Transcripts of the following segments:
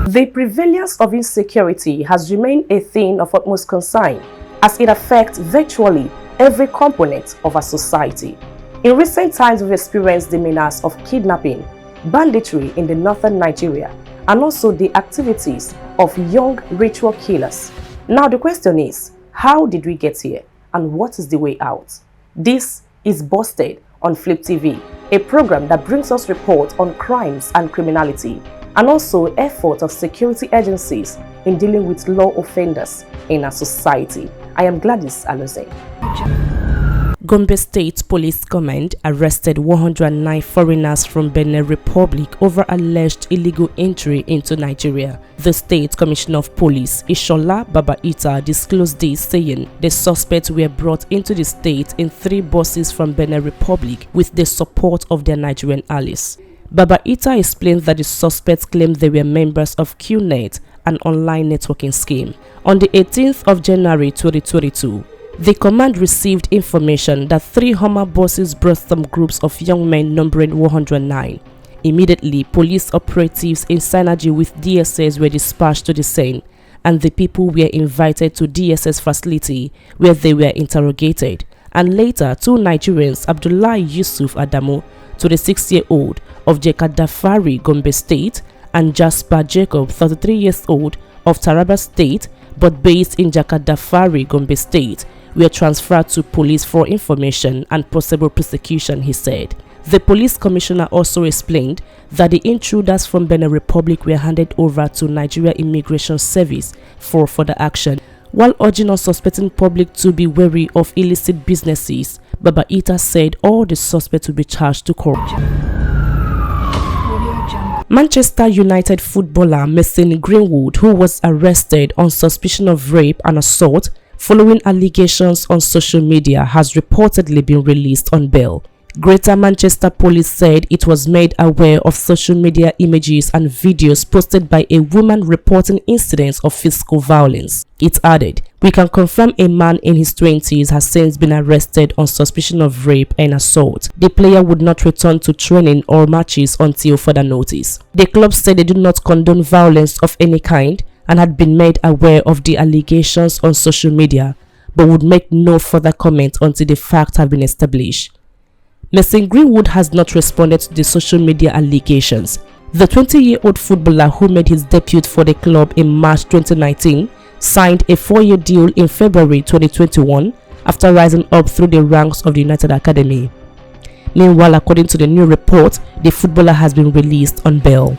The prevalence of insecurity has remained a thing of utmost concern as it affects virtually every component of our society. In recent times, we've experienced the menace of kidnapping, banditry in the northern Nigeria, and also the activities of young ritual killers. Now the question is, how did we get here and what is the way out? This is Busted on Flip TV, a program that brings us reports on crimes and criminality, and also effort of security agencies in dealing with law offenders in our society. I am Gladys Alose. Gombe State Police Command arrested 109 foreigners from Benin Republic over alleged illegal entry into Nigeria. The State Commissioner of Police, Ishola Babaita, disclosed this, saying the suspects were brought into the state in 3 buses from Benin Republic with the support of their Nigerian allies. Babaita explained that the suspects claimed they were members of GNED, an online networking scheme. On the 18th of January 2022, the command received information that 3 Hummer buses brought some groups of young men numbering 109. Immediately, police operatives in synergy with DSS were dispatched to the scene, and the people were invited to DSS facility where they were interrogated. And later, 2 Nigerians, Abdullah Yusuf Adamu, 26-year-old of Jekadafari, Gombe State, and Jasper Jacob, 33 years old of Taraba State, but based in Jakadafari, Gombe State, were transferred to police for information and possible prosecution, he said. The police commissioner also explained that the intruders from Benin Republic were handed over to Nigeria Immigration Service for further action. While urging unsuspecting public to be wary of illicit businesses, Babaita said all the suspects will be charged to court. Manchester United footballer Mason Greenwood, who was arrested on suspicion of rape and assault following allegations on social media, has reportedly been released on bail. Greater Manchester Police said it was made aware of social media images and videos posted by a woman reporting incidents of physical violence. It added, "We can confirm a man in his 20s has since been arrested on suspicion of rape and assault. The player would not return to training or matches until further notice." The club said they do not condone violence of any kind and had been made aware of the allegations on social media, but would make no further comment until the facts have been established. Mason Greenwood has not responded to the social media allegations. The 20-year-old footballer, who made his debut for the club in March 2019, signed a 4-year deal in February 2021 after rising up through the ranks of the United Academy. Meanwhile, according to the new report, the footballer has been released on bail.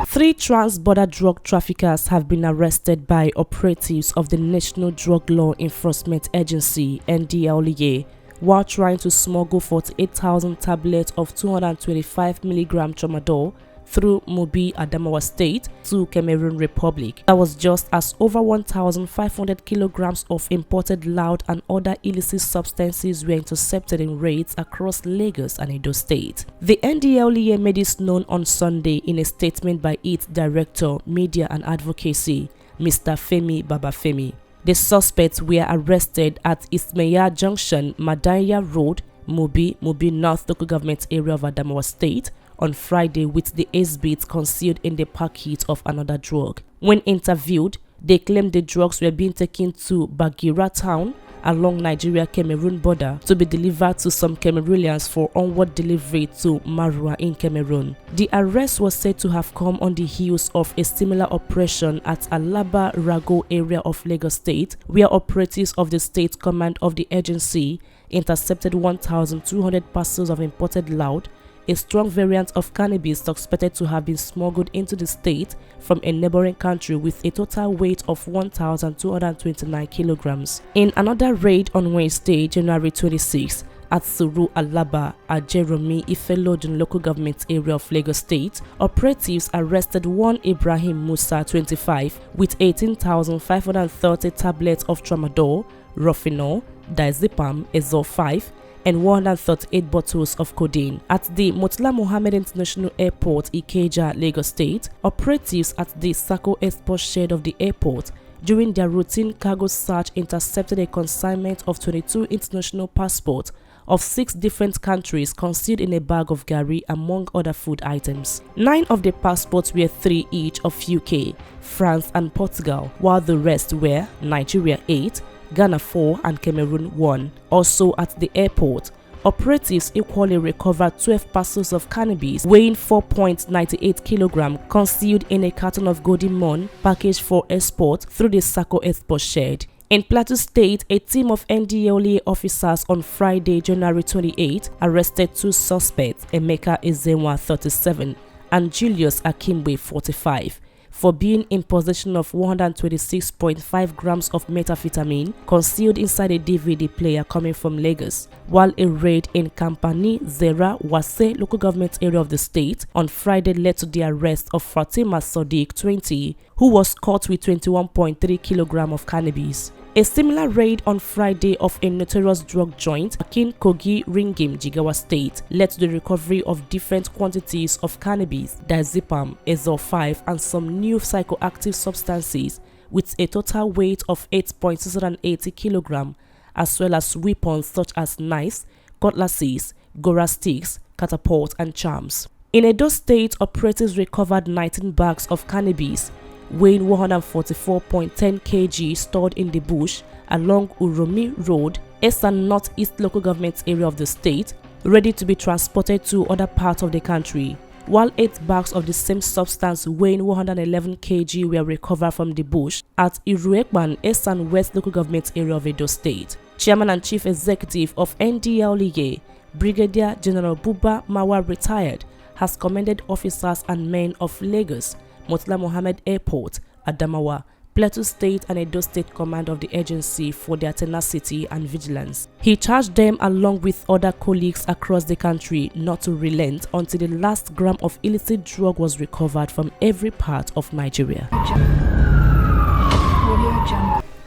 3 trans-border drug traffickers have been arrested by operatives of the National Drug Law Enforcement Agency (NLLER) while trying to smuggle 48,000 tablets of 225mg tramadol through Mubi, Adamawa State to Cameroon Republic. That was just as over 1,500 kilograms of imported loud and other illicit substances were intercepted in raids across Lagos and Edo State. The NDLEA made this known on Sunday in a statement by its Director, Media and Advocacy, Mr. Femi Babafemi. The suspects were arrested at Ismaiah Junction, Madaya Road, Mubi North Local Government Area of Adamawa State, on Friday with the S-bits concealed in the packet of another drug. When interviewed, they claimed the drugs were being taken to Bagira town along Nigeria-Cameroon border to be delivered to some Cameroonians for onward delivery to Marua in Cameroon. The arrest was said to have come on the heels of a similar operation at Alaba Rago area of Lagos State, where operatives of the State Command of the agency intercepted 1,200 parcels of imported loud, a strong variant of cannabis suspected to have been smuggled into the state from a neighboring country with a total weight of 1,229 kilograms. In another raid on Wednesday, January 26, at Suru Alaba at Jeremy Ifelodun local government area of Lagos State, operatives arrested one Ibrahim Musa, 25, with 18,530 tablets of tramadol, Rofinol, diazepam, Ezol 5, and 138 bottles of codeine. At the Murtala Mohammed International Airport, Ikeja, Lagos State, operatives at the Sako Export Shed of the airport during their routine cargo search intercepted a consignment of 22 international passports of 6 different countries concealed in a bag of gari among other food items. 9 of the passports were 3 each of UK, France and Portugal, while the rest were Nigeria 8, Ghana 4 and Cameroon 1. Also at the airport, operatives equally recovered 12 parcels of cannabis weighing 4.98 kilograms concealed in a carton of golden mon packaged for export through the Sako export shed. In Plateau State, a team of NDLER officers on Friday, January 28, arrested 2 suspects, Emeka Ezenwa, 37, and Julius Akimbe, 45, for being in possession of 126.5 grams of methamphetamine concealed inside a DVD player coming from Lagos, while a raid in Kampani, Zera, Wase local government area of the state on Friday led to the arrest of Fatima Sadiq, 20, who was caught with 21.3 kilograms of cannabis. A similar raid on Friday of a notorious drug joint, Akin Kogi Ringim, Jigawa State, led to the recovery of different quantities of cannabis, diazepam, Azole 5, and some new psychoactive substances with a total weight of 8.680 kilograms, as well as weapons such as knives, cutlasses, gora sticks, catapults, and charms. In Edo State, operatives recovered 19 bags of cannabis weighing 144.10 kg stored in the bush along Uromi Road, Eastern Northeast local government area of the state, ready to be transported to other parts of the country, while 8 bags of the same substance weighing 111 kg were recovered from the bush at Iruekban, Eastern West local government area of Edo State. Chairman and Chief Executive of NDLER, Brigadier General Buba Mawa, retired, has commended officers and men of Lagos, Murtala Mohammed Airport, Adamawa, Plateau State and Edo State Command of the agency for their tenacity and vigilance. He charged them along with other colleagues across the country not to relent until the last gram of illicit drug was recovered from every part of Nigeria.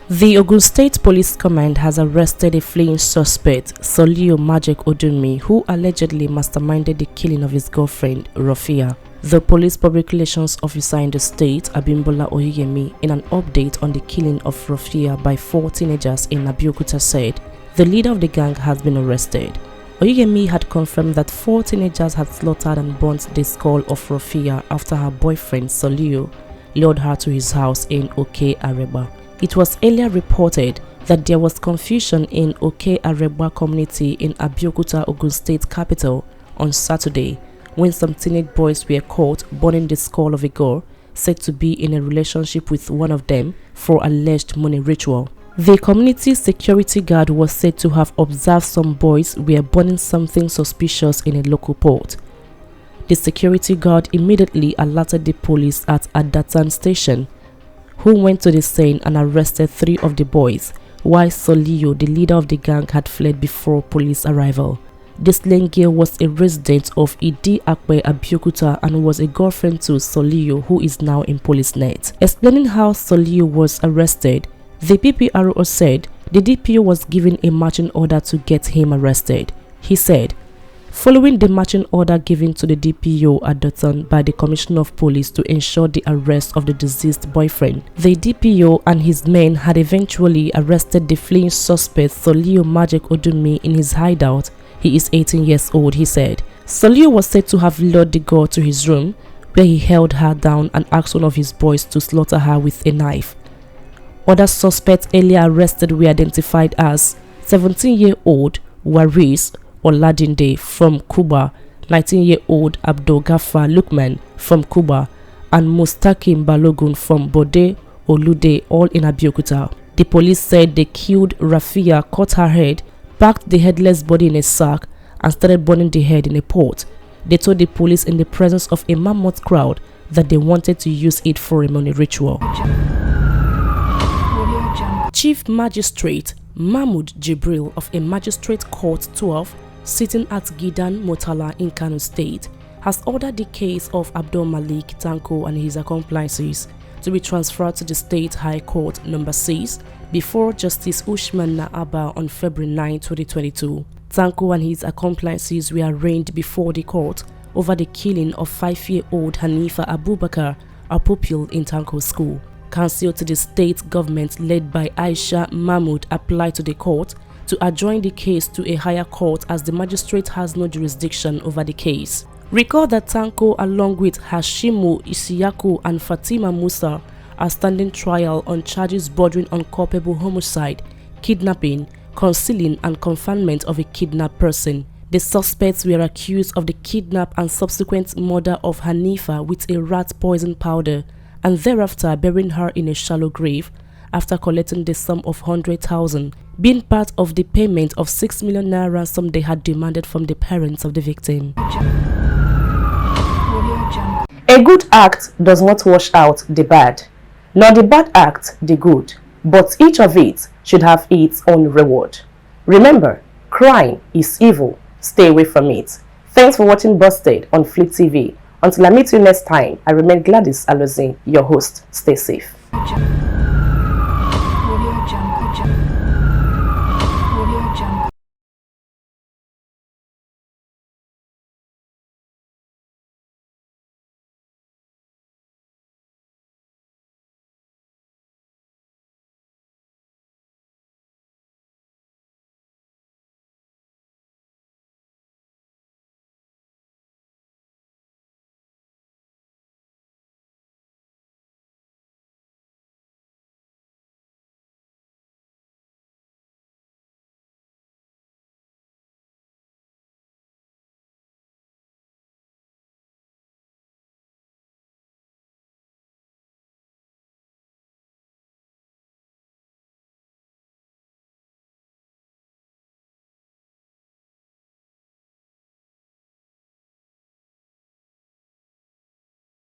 The Ogun State Police Command has arrested a fleeing suspect, Soliu Majek Odunmi, who allegedly masterminded the killing of his girlfriend, Rafia. The police public relations officer in the state, Abimbola Oyeyemi, in an update on the killing of Rafia by 4 teenagers in Abubakar'S, said the leader of the gang has been arrested. Oyeyemi had confirmed that 4 teenagers had slaughtered and burnt the skull of Rafia after her boyfriend, Soliu, lured her to his house in Oke-Areba. It was earlier reported that there was confusion in Oke-Areba community in Abeokuta, Ogun State capital on Saturday, when some teenage boys were caught burning the skull of a girl said to be in a relationship with one of them for alleged money ritual. The community security guard was said to have observed some boys were burning something suspicious in a local port. The security guard immediately alerted the police at Adatan station, who went to the scene and arrested 3 of the boys, while Soliu, the leader of the gang, had fled before police arrival. The slain girl was a resident of Idi Akpe, Abeokuta, and was a girlfriend to Soliu, who is now in police net. Explaining how Soliu was arrested, the PPRO said the DPO was given a marching order to get him arrested. He said, following the marching order given to the DPO at Dotton by the Commissioner of Police to ensure the arrest of the deceased boyfriend, the DPO and his men had eventually arrested the fleeing suspect Soliu Majek Odunmi in his hideout. He is 18 years old, he said. Soliu was said to have lured the girl to his room, where he held her down and asked one of his boys to slaughter her with a knife. Other suspects earlier arrested were identified as 17-year-old Waris Oladinde from Cuba, 19-year-old Abdul Ghaffar Lukman from Cuba, and Mustakim Balogun from Bode Olude, all in Abeokuta. The police said they killed Rafia, cut her head, packed the headless body in a sack, and started burning the head in a pot. They told the police in the presence of a mammoth crowd that they wanted to use it for a money ritual. Chief Magistrate Mahmoud Jibril of a Magistrate Court 12 sitting at Gidan Motala in Kano State has ordered the case of Abdul Malik Tanko and his accomplices to be transferred to the State High Court No. 6 before Justice Ushman Naaba on February 9, 2022. Tanko and his accomplices were arraigned before the court over the killing of 5-year-old Hanifa Abubakar, a pupil in Tanko school. Counsel to the state government led by Aisha Mahmood applied to the court to adjourn the case to a higher court as the magistrate has no jurisdiction over the case. Recall that Tanko, along with Hashimu Isiyaku and Fatima Musa, are standing trial on charges bordering on culpable homicide, kidnapping, concealing and confinement of a kidnapped person. The suspects were accused of the kidnap and subsequent murder of Hanifa with a rat poison powder and thereafter burying her in a shallow grave after collecting the sum of 100,000, being part of the payment of 6 million naira ransom they had demanded from the parents of the victim. A good act does not wash out the bad, nor the bad act the good, but each of it should have its own reward. Remember, crime is evil. Stay away from it. Thanks for watching Busted on Flick TV. Until I meet you next time, I remain Gladys Alozin, your host. Stay safe.